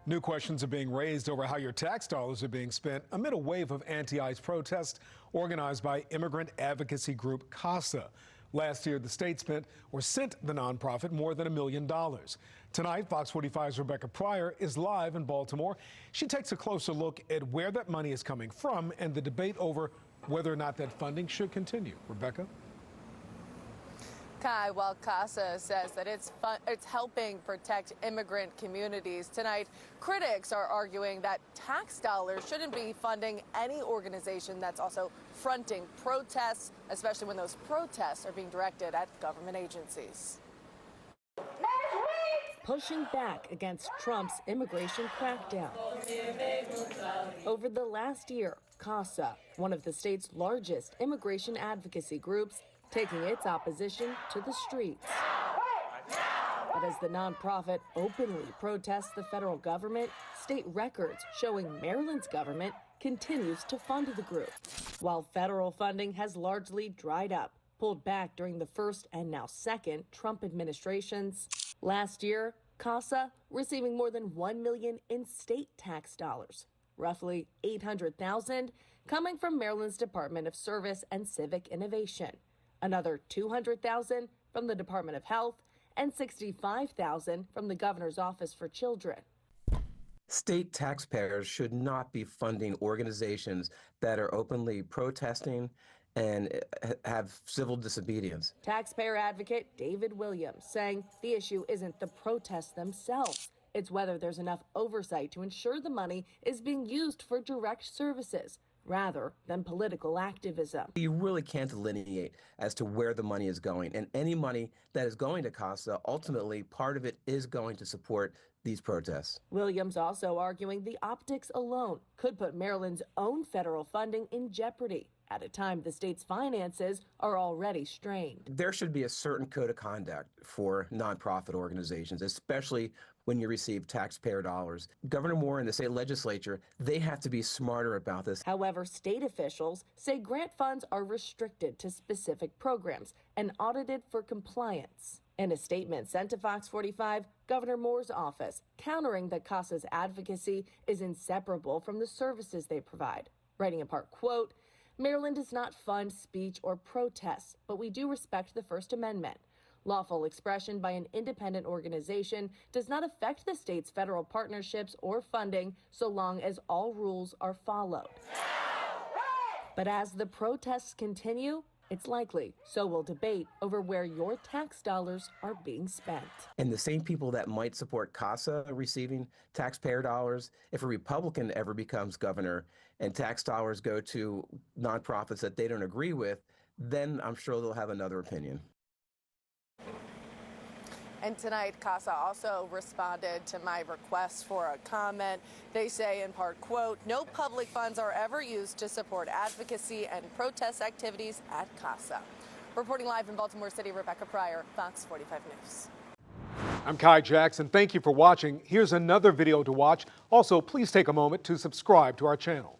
New questions are being raised over how your tax dollars are being spent amid a wave of anti-ICE protests organized by immigrant advocacy group CASA. Last year, the state sent the nonprofit more than $1 million. Tonight, Fox 45's Rebecca Pryor is live in Baltimore. She takes a closer look at where that money is coming from and the debate over whether or not that funding should continue. Rebecca? Kai, while CASA says that it's helping protect immigrant communities, tonight critics are arguing that tax dollars shouldn't be funding any organization that's also fronting protests, especially when those protests are being directed at government agencies. Pushing back against Trump's immigration crackdown. Over the last year, CASA, one of the state's largest immigration advocacy groups, taking its opposition to the streets. But as the nonprofit openly protests the federal government, state records showing Maryland's government continues to fund the group, while federal funding has largely dried up, pulled back during the first and now second Trump administrations. Last year, CASA receiving more than $1 million in state tax dollars, roughly $800,000 coming from Maryland's Department of Service and Civic Innovation, another $200,000 from the Department of Health, and $65,000 from the Governor's Office for Children. State taxpayers should not be funding organizations that are openly protesting and have civil disobedience. Taxpayer advocate David Williams saying the issue isn't the protests themselves. It's whether there's enough oversight to ensure the money is being used for direct services rather than political activism. You really can't delineate as to where the money is going, and any money that is going to CASA, ultimately part of it is going to support these protests. Williams also arguing the optics alone could put Maryland's own federal funding in jeopardy at a time the state's finances are already strained. There should be a certain code of conduct for nonprofit organizations, especially when you receive taxpayer dollars. Governor Moore and the state legislature, they have to be smarter about this. However, state officials say grant funds are restricted to specific programs and audited for compliance. In a statement sent to Fox 45, Governor Moore's office countering that CASA's advocacy is inseparable from the services they provide, writing in part, quote, "Maryland does not fund speech or protests, but we do respect the First Amendment. Lawful expression by an independent organization does not affect the state's federal partnerships or funding so long as all rules are followed." But as the protests continue, it's likely so will debate over where your tax dollars are being spent. And the same people that might support CASA receiving taxpayer dollars, if a Republican ever becomes governor and tax dollars go to nonprofits that they don't agree with, then I'm sure they'll have another opinion. And tonight, CASA also responded to my request for a comment. They say in part, quote, "No public funds are ever used to support advocacy and protest activities at CASA." Reporting live in Baltimore City, Rebecca Pryor, Fox 45 News. I'm Kai Jackson. Thank you for watching. Here's another video to watch. Also, please take a moment to subscribe to our channel.